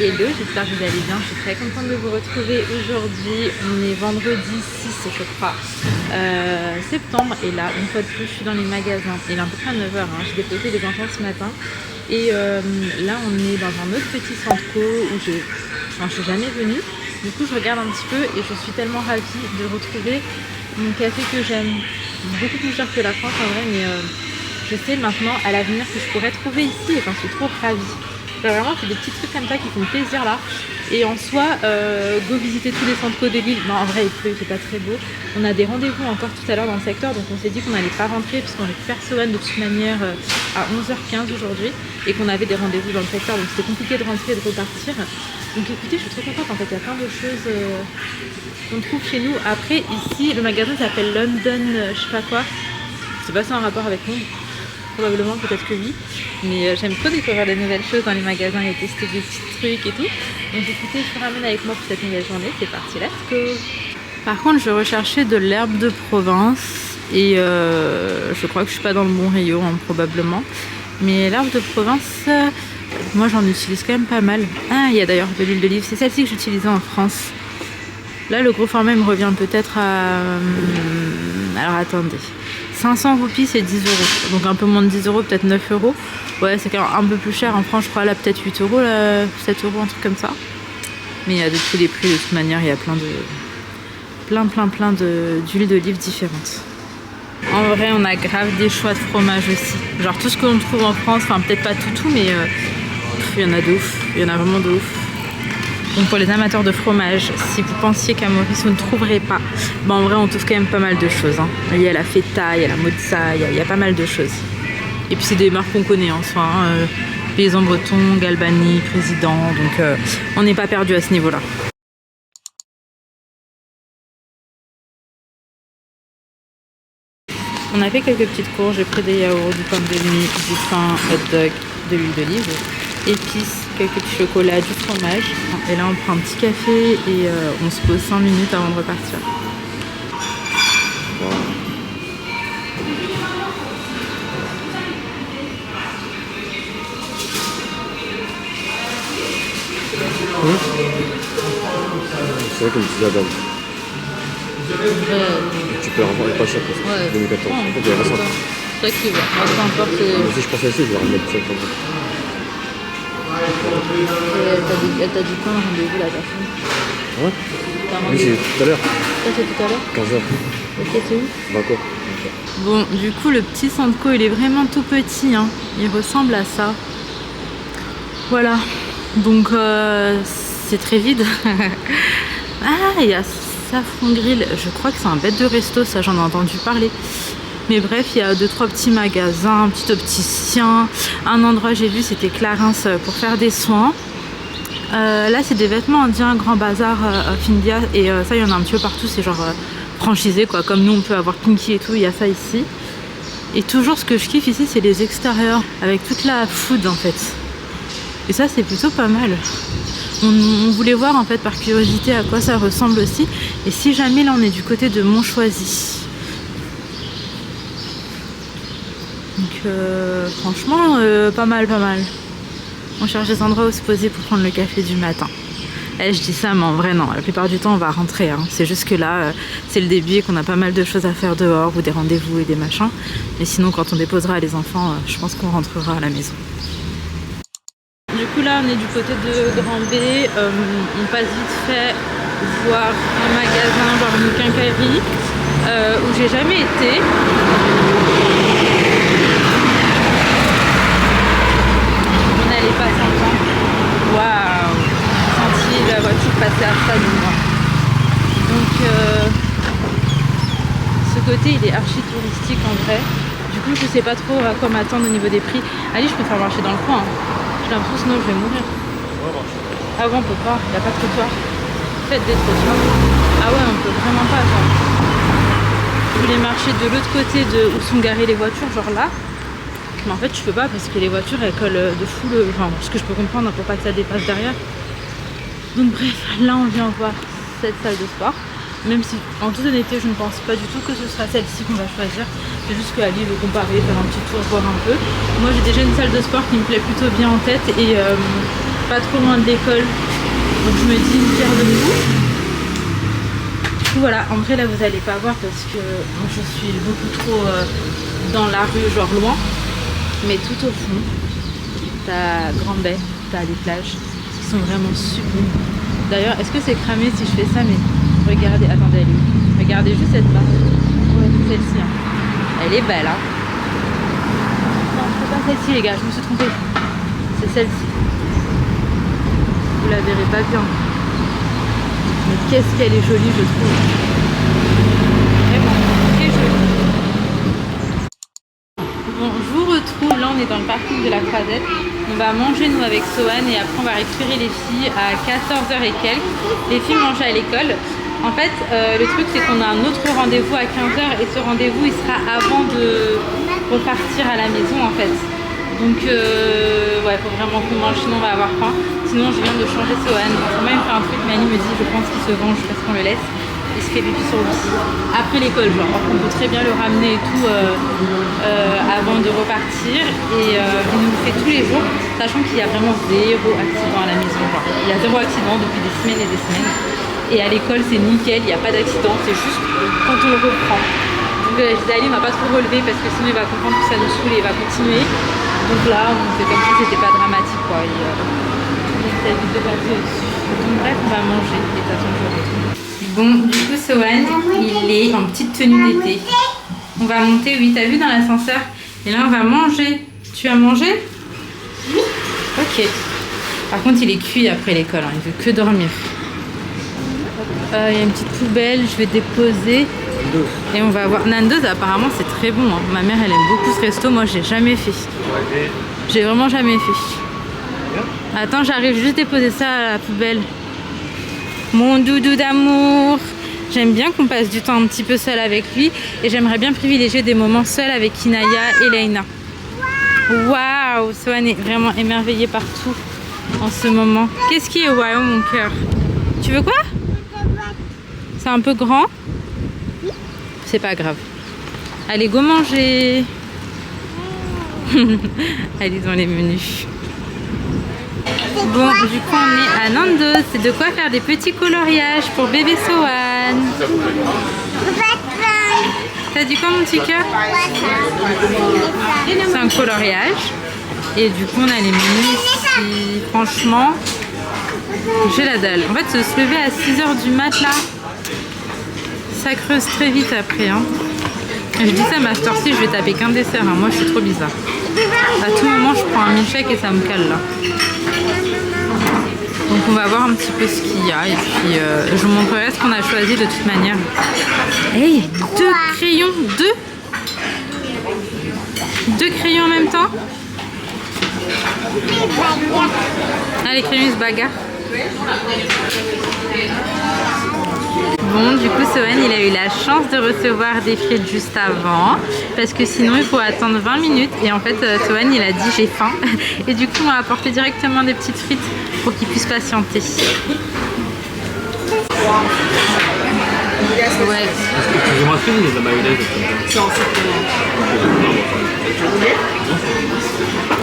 Hello, j'espère que vous allez bien, je suis très contente de vous retrouver aujourd'hui. On est vendredi 6 je crois septembre, et là une fois de plus je suis dans les magasins. Il est à peu près à 9h, j'ai déposé les enfants ce matin et là on est dans un autre petit centre où je suis jamais venue. Du coup je regarde un petit peu et je suis tellement ravie de retrouver mon café que j'aime. Beaucoup plus cher que la France en vrai, mais je sais maintenant à l'avenir que je pourrais trouver ici et j'en suis trop ravie. Vraiment c'est des petits trucs comme ça qui font plaisir là. Et en soi, go visiter tous les centres de Lille. Non, en vrai il pleut, c'est pas très beau. On a des rendez-vous encore tout à l'heure dans le secteur, donc on s'est dit qu'on n'allait pas rentrer puisqu'on est personne de toute manière à 11h15 aujourd'hui et qu'on avait des rendez-vous dans le secteur, donc c'était compliqué de rentrer et de repartir. Donc écoutez, je suis trop contente, en fait il y a plein de choses qu'on trouve chez nous. Après ici le magasin s'appelle London je sais pas quoi, je sais pas si c'est un rapport avec nous, probablement, peut-être que oui, mais j'aime trop découvrir de nouvelles choses dans les magasins et tester des petits trucs et tout. Donc écoutez, je vous ramène avec moi pour cette nouvelle journée, c'est parti, let's go. Par contre je recherchais de l'herbe de Provence et je crois que je suis pas dans le bon rayon probablement, mais l'herbe de Provence moi j'en utilise quand même pas mal. Ah, il y a d'ailleurs de l'huile d'olive, c'est celle-ci que j'utilisais en France. Là le gros format me revient peut-être à alors attendez, 500 roupies c'est 10 €, donc un peu moins de 10 €, peut-être 9 €. Ouais, c'est quand même un peu plus cher en France, je crois là peut-être 8 €, là, 7 €, un truc comme ça. Mais il y a de tous les prix de toute manière, il y a plein d'huiles d'olive différentes. En vrai on a grave des choix de fromage aussi, genre tout ce qu'on trouve en France, enfin peut-être pas tout mais il y en a de ouf, il y en a vraiment de ouf. Donc pour les amateurs de fromage, si vous pensiez qu'à Maurice vous ne trouverez pas, bah en vrai on trouve quand même pas mal de choses. Il y a la feta, il y a la mozza, il y a pas mal de choses. Et puis c'est des marques qu'on connaît en soi, Paysan Breton, Galbani, Président, donc on n'est pas perdu à ce niveau-là. On a fait quelques petites courses, j'ai pris des yaourts, du pain de mie, du pain, hot dog, de l'huile d'olive, épices, quelques petits chocolats, du fromage. Et là on prend un petit café et on se pose 5 minutes avant de repartir. Wow. C'est vrai comme tu l'as donné. Tu peux avoir les pas chers pour ça. Ouais. 2014. En fait, il y a ça. C'est vrai que peu importe. Si je pense à ça, je vais remettre ça comme ça. Elle t'a dit quand le rendez-vous la personne? Ouais. Oui, c'est tout à l'heure. Ça c'est tout à l'heure? 15h. Ok, c'est où? D'accord. Bon, du coup le petit Sanco il est vraiment tout petit, il ressemble à ça. Voilà, donc c'est très vide. Ah, il y a Safran Grill, je crois que c'est un bête de resto, ça j'en ai entendu parler. Mais bref, il y a 2-3 petits magasins, un petit opticien. Un endroit j'ai vu c'était Clarins pour faire des soins. Là c'est des vêtements indiens, Grand Bazar of India, et ça il y en a un petit peu partout, c'est genre franchisé quoi, comme nous on peut avoir Pinky et tout, il y a ça ici. Et toujours ce que je kiffe ici c'est les extérieurs, avec toute la food en fait. Et ça c'est plutôt pas mal. On voulait voir en fait par curiosité à quoi ça ressemble aussi. Et si jamais là on est du côté de Montchoisy. Donc franchement pas mal. On cherche des endroits où se poser pour prendre le café du matin. Je dis ça mais en vrai non, la plupart du temps on va rentrer. C'est juste que là c'est le début et qu'on a pas mal de choses à faire dehors ou des rendez-vous et des machins. Mais sinon quand on déposera les enfants, je pense qu'on rentrera à la maison. Du coup là on est du côté de Grand B, on passe vite fait voir un magasin, voir une quincaillerie où j'ai jamais été. On allait passer un temps. Waouh, j'ai senti la voiture passer à ça de moi. Donc ce côté il est archi touristique en vrai. Du coup je sais pas trop à quoi m'attendre au niveau des prix. Allez, je préfère marcher dans le coin. J'ai l'impression sinon je vais mourir. Ah ouais on peut pas, il n'y a pas de trottoir. Faites des trottoirs. Ah ouais on peut vraiment pas genre. Je voulais marcher de l'autre côté de où sont garées les voitures, genre là. Mais en fait je peux pas parce que les voitures elles collent de fou le. Enfin ce que je peux comprendre pour pas que ça dépasse derrière. Donc bref, là on vient voir cette salle de sport. Même si en toute honnêteté je ne pense pas du tout que ce sera celle-ci qu'on va choisir. C'est juste qu'Ali veut comparer, faire un petit tour, voir un peu. Moi j'ai déjà une salle de sport qui me plaît plutôt bien en tête et pas trop loin de l'école. Donc je me dis une pierre de coups. Du coup voilà, en vrai là vous allez pas voir parce que moi je suis beaucoup trop dans la rue, genre loin. Mais tout au fond, t'as Grand Bay, t'as les plages qui sont vraiment sublimes. D'ailleurs, est-ce que c'est cramé si je fais ça? Mais regardez, attendez, elle est où? Regardez juste cette barre. Ouais, celle-ci. Hein. Elle est belle, hein. Non, c'est pas celle-ci, les gars, je me suis trompée. C'est celle-ci. Vous la verrez pas bien. Mais qu'est-ce qu'elle est jolie, je trouve. Vraiment, très jolie. Bon, je vous retrouve. Là, on est dans le parking de la Croisette. On va manger, nous, avec Sohan. Et après, on va récupérer les filles à 14h et quelques. Les filles mangent à l'école. En fait, le truc, c'est qu'on a un autre rendez-vous à 15h. Et ce rendez-vous, il sera avant de repartir à la maison, en fait. Donc, ouais, faut vraiment qu'on mange, sinon on va avoir faim. Sinon, je viens de changer Sohan. Moi, il me fait un truc, Mani me dit, je pense qu'il se venge parce qu'on le laisse. Il se fait pipi sur lui. Après l'école, genre, on peut très bien le ramener et tout avant de repartir. Et il nous le fait tous les jours, sachant qu'il y a vraiment zéro accident à la maison. Genre, il y a zéro accident depuis des semaines et des semaines. Et à l'école, c'est nickel, il n'y a pas d'accident. C'est juste quand on le reprend. Donc, je disais, Ali, on va pas trop relever parce que sinon, il va comprendre que ça nous saoule et il va continuer. Donc là, on fait comme si c'était pas dramatique, quoi. Et, on essaie de passer au-dessus. Donc bref, on va manger. Et de toute façon, je retrouve. Bon, du coup, Sohan, il est en petite tenue d'été. On va monter, oui, t'as vu dans l'ascenseur. Et là, on va manger. Tu as mangé? Oui. Ok. Par contre, il est cuit après l'école. Hein. Il veut que dormir. Il y a une petite poubelle. Je vais déposer. Et on va voir. Nando's, apparemment, c'est très bon. Hein. Ma mère, elle aime beaucoup ce resto. Moi, j'ai jamais fait. J'ai vraiment jamais fait. Attends, j'arrive juste déposer ça à la poubelle. Mon doudou d'amour. J'aime bien qu'on passe du temps un petit peu seul avec lui. Et j'aimerais bien privilégier des moments seuls avec Inaya et Leïna. Waouh, Sohan est vraiment émerveillé partout en ce moment. Qu'est-ce qui est waouh, mon cœur? Tu veux quoi? C'est un peu grand? C'est pas grave. Allez, go manger. Allez dans les menus. Bon, du coup, on est à Nando's. C'est de quoi faire des petits coloriages pour bébé Sohan. T'as dit quoi, mon petit cœur? C'est un coloriage. Et du coup, on a les menus ici. Franchement, j'ai la dalle. En fait, se lever à 6h du mat, là, ça creuse très vite après. Hein. Je dis ça, ma cette-ci, je vais taper qu'un dessert. Hein. Moi, je suis trop bizarre. À tout moment, je prends un milkshake et ça me cale, là. Donc, on va voir un petit peu ce qu'il y a. Et puis, je vous montrerai ce qu'on a choisi de toute manière. Hey, 2 crayons, 2 crayons en même temps. Ah, les crayons, ils se bagarrent. Bon, du coup, Sohan, il a eu la chance de recevoir des frites juste avant. Parce que sinon, il faut attendre 20 minutes. Et en fait, Sohan, il a dit j'ai faim. Et du coup, on a apporté directement des petites frites pour qu'il puisse patienter. Ouais. Excusez-moi, est-ce que vous avez de la mayonnaise?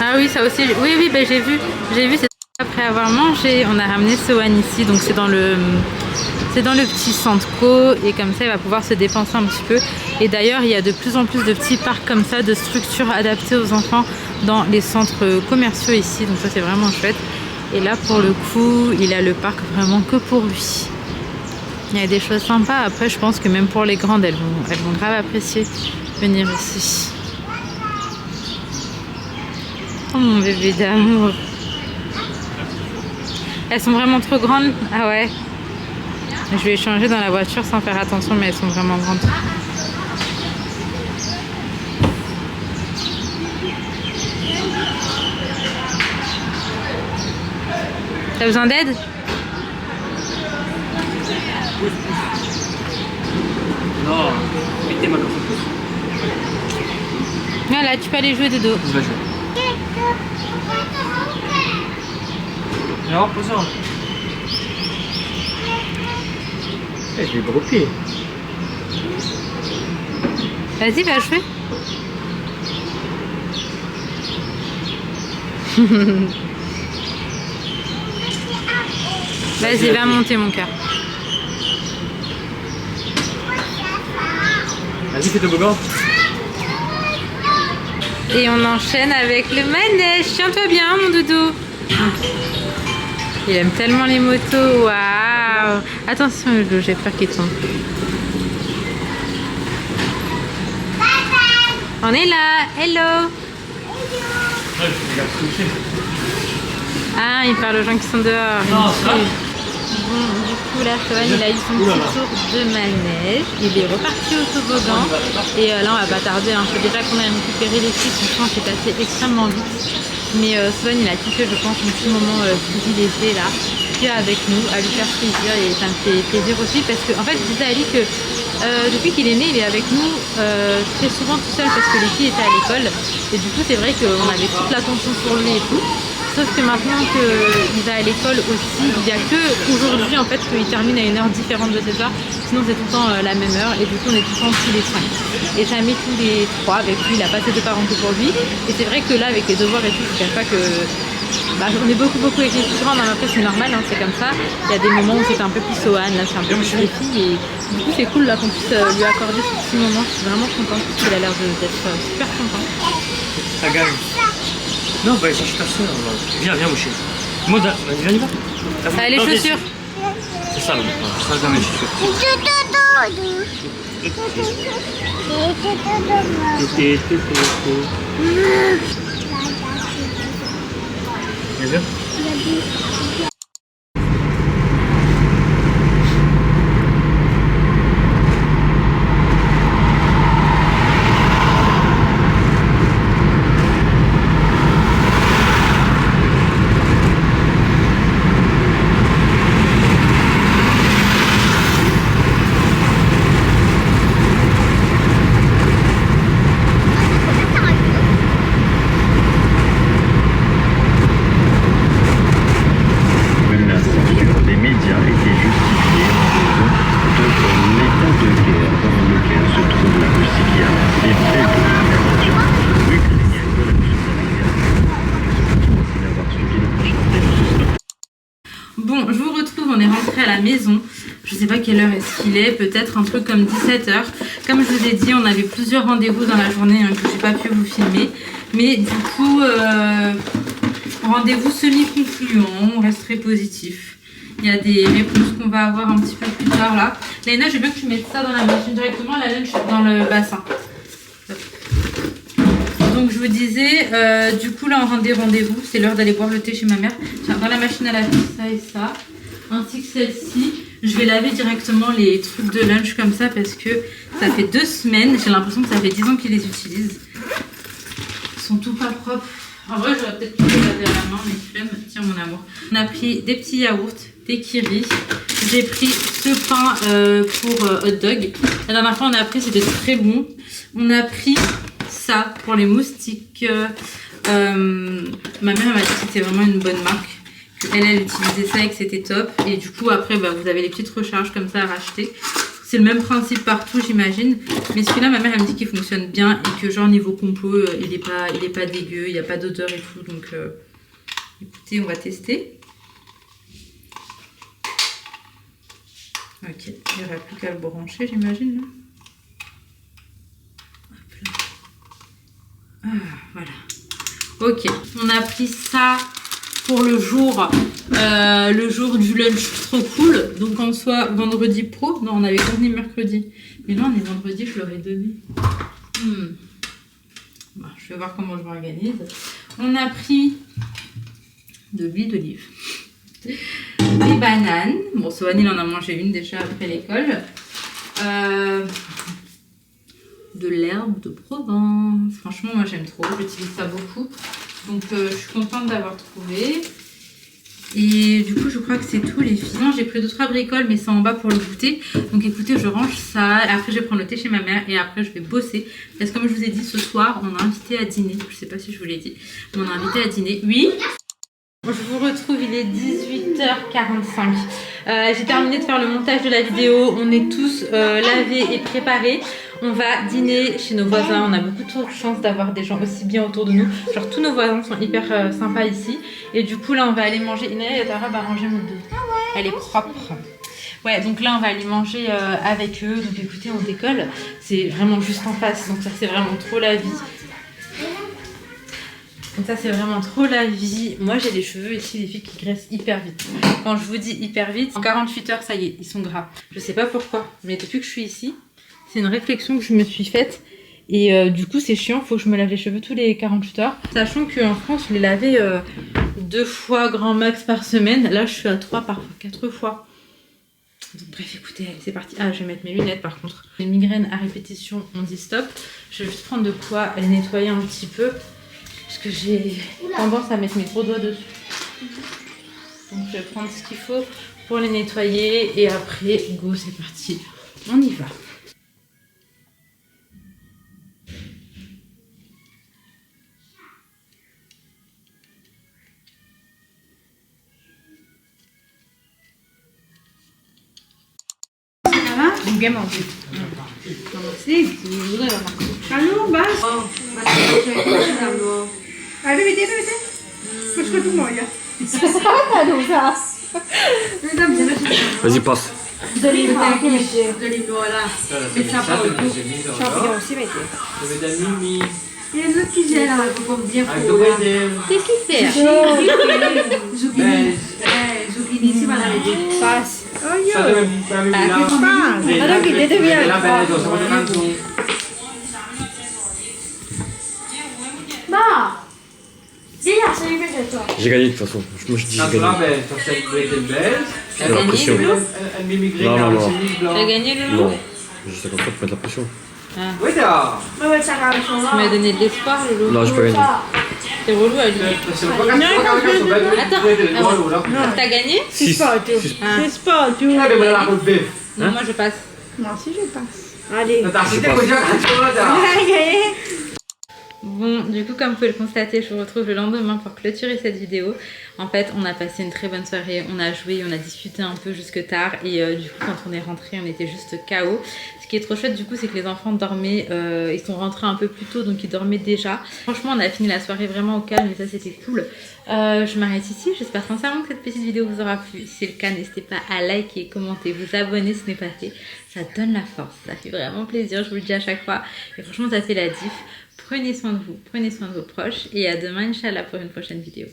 Ah oui, ça aussi. Oui, oui, ben, j'ai vu. C'est après avoir mangé. On a ramené Sohan ici. Donc, c'est dans le petit centre co. Et comme ça, il va pouvoir se dépenser un petit peu. Et d'ailleurs, il y a de plus en plus de petits parcs comme ça, de structures adaptées aux enfants dans les centres commerciaux ici. Donc, ça, c'est vraiment chouette. Et là, pour le coup, il a le parc vraiment que pour lui. Il y a des choses sympas. Après, je pense que même pour les grandes, elles vont grave apprécier venir ici. Oh mon bébé d'amour. Elles sont vraiment trop grandes. Ah ouais. Je vais les changer dans la voiture sans faire attention, mais elles sont vraiment grandes. T'as besoin d'aide? Non, mettez ma carte. Voilà, tu peux aller jouer de dos. Je vais jouer. Non, posons. J'ai des gros pieds. Vas-y, va jouer. Vas-y, va monter mon cœur. Vas-y, fais toboggan. Et on enchaîne avec le manège. Tiens-toi bien, mon doudou. Il aime tellement les motos. Waouh. Attention, Lolo, j'ai peur qu'il tombe. On est là. Hello. Ah, il parle aux gens qui sont dehors. Non, ça. Bon, du coup, là, Sohan, il a eu son petit tour de manège. Il est reparti au toboggan. Et là, on va pas tarder. Il faut déjà qu'on ait récupéré les filles. Franchement, c'est passé extrêmement vite. Mais Sohan, il a kiffé, je pense, un petit moment petit léger là, qui est avec nous, à lui faire plaisir. Et ça me fait plaisir aussi parce que, en fait, je disais à Ali que depuis qu'il est né, il est avec nous très souvent tout seul parce que les filles étaient à l'école. Et du coup, c'est vrai qu'on avait toute l'attention sur lui et tout. Sauf que maintenant qu'il va à l'école aussi, il n'y a que aujourd'hui en fait qu'il termine à une heure différente de ses heures. Sinon c'est tout le temps la même heure et du coup on est tout le temps tous les 5. Et jamais tous les 3 avec lui, il n'a pas ses 2 parents que pour lui. Et c'est vrai que là avec les devoirs et tout, je ne cache pas que on est beaucoup écrit plus grand, mais après c'est normal, hein, c'est comme ça. Il y a des moments où c'est un peu plus Sohan, là c'est un peu plus les filles. Et du coup c'est cool là qu'on puisse lui accorder ce petit moment. Je suis vraiment contente parce qu'il a l'air d'être super content. Ça gagne. Non, on va aller chercher ta soeur. Viens, mon chéri. Moda, vas-y, on y va. Ah, les chaussures. C'est ça, ça gagne les chaussures. Viens. Bon, je vous retrouve, on est rentré à la maison. Je sais pas quelle heure est-ce qu'il est, peut-être un truc comme 17h. Comme je vous ai dit, on avait plusieurs rendez-vous dans la journée hein, que j'ai pas pu vous filmer. Mais du coup, rendez-vous semi-concluant, on reste très positif. Il y a des réponses qu'on va avoir un petit peu plus tard là. Léna, je veux bien que tu mettes ça dans la machine directement, la lunch dans le bassin. Donc je vous disais, du coup là on rend des rendez-vous, c'est l'heure d'aller boire le thé chez ma mère. Tiens, dans la machine à laver ça et ça, ainsi que celle-ci. Je vais laver directement les trucs de lunch comme ça parce que ça fait 2 semaines, j'ai l'impression que ça fait 10 ans qu'ils les utilisent. Ils sont tout pas propres. En vrai j'aurais peut-être pu les laver à la main, mais flemme, tiens mon amour. On a pris des petits yaourts, des kiris. J'ai pris ce pain pour hot dog. La dernière fois on a pris, c'était très bon. On a pris ça pour les moustiques. Ma mère m'a dit que c'était vraiment une bonne marque. Elle utilisait ça et que c'était top. Et du coup après vous avez les petites recharges comme ça à racheter. C'est le même principe partout j'imagine. Mais celui-là ma mère elle me dit qu'il fonctionne bien et que genre niveau compo il est pas dégueu, il n'y a pas d'odeur et tout. Donc écoutez on va tester. Ok, il n'y aura plus qu'à le brancher j'imagine. Ah, voilà. Ok, on a pris ça pour le jour du lunch trop cool. Donc en soi, vendredi pro. Non, on avait convenu mercredi. Mais là, on est vendredi, je leur ai donné. Bon, je vais voir comment je m'organise. On a pris de l'huile d'olive. Des bananes. Bon, Sohan, il en a mangé une déjà après l'école. De l'herbe de Provence. Franchement, moi j'aime trop, j'utilise ça beaucoup. Donc je suis contente d'avoir trouvé. Et du coup, je crois que c'est tout les filles. Non, j'ai pris 2-3 bricoles, mais c'est en bas pour le goûter. Donc écoutez, je range ça. Après, je vais prendre le thé chez ma mère et après, je vais bosser. Parce que comme je vous ai dit, ce soir, on a invité à dîner. Je sais pas si je vous l'ai dit. On a invité à dîner. Oui. Je vous retrouve, il est 18h45. J'ai terminé de faire le montage de la vidéo. On est tous lavés et préparés. On va dîner chez nos voisins. On a beaucoup de chance d'avoir des gens aussi bien autour de nous. Genre tous nos voisins sont hyper sympas ici. Et du coup là on va aller manger. Inaya Yatara va ranger mon dos. Elle est propre. Ouais, donc là on va aller manger avec eux. Donc écoutez, on décolle. C'est vraiment juste en face. Donc ça c'est vraiment trop la vie. Donc ça c'est vraiment trop la vie. Moi j'ai les cheveux ici, les filles qui graissent hyper vite. Quand je vous dis hyper vite, en 48 heures ça y est, ils sont gras. Je sais pas pourquoi, mais depuis que je suis ici, c'est une réflexion que je me suis faite. Et du coup c'est chiant, faut que je me lave les cheveux tous les 48 heures. Sachant qu'en France je les lavais 2 fois grand max par semaine. Là je suis à 3 parfois 4 fois. Donc bref écoutez, allez c'est parti. Ah je vais mettre mes lunettes par contre. Les migraines à répétition on dit stop. Je vais juste prendre de quoi les nettoyer un petit peu. Parce que j'ai tendance à mettre mes gros doigts dessus. Donc je vais prendre ce qu'il faut pour les nettoyer. Et après, go, c'est parti. On y va. Bien mangé. Sì, si voleva. Allora, basta. Vedi. Ma scusa tu muoia. Vas-y, passe. De l'olive là. E sapore. Ciao, si vede. Dove dai Mimi? E non ti c'è la bien Dove fuori. dai? Che chi sei? Zucchini si va a vedere. Pass. Oh io. Allora che devi andare. Bah ça lui fait toi. J'ai gagné de toute façon. Moi je dis j'ai gagné. T'as gagné le lot? T'as gagné le lot? Non. Je sais comme ça pour mettre la pression. Ouais, ça va, Tu m'as donné de l'espoir le lot. Non, j'ai pas gagné. C'est relou à lui. Attends, t'as gagné? 6. Non, moi je passe. Moi aussi je passe. Allez. Bon, du coup, comme vous pouvez le constater, je vous retrouve le lendemain pour clôturer cette vidéo. En fait, on a passé une très bonne soirée, on a joué, on a discuté un peu jusque tard et du coup, quand on est rentré, on était juste KO. Ce qui est trop chouette, du coup, c'est que les enfants dormaient, ils sont rentrés un peu plus tôt, donc ils dormaient déjà. Franchement, on a fini la soirée vraiment au calme et ça, c'était cool. Je m'arrête ici, j'espère sincèrement que cette petite vidéo vous aura plu. Si c'est le cas, n'hésitez pas à liker, commenter, vous abonner si ce n'est pas fait. Ça donne la force, ça fait vraiment plaisir, je vous le dis à chaque fois. Et franchement, ça fait la diff. Prenez soin de vous, prenez soin de vos proches et à demain, Inch'Allah, pour une prochaine vidéo.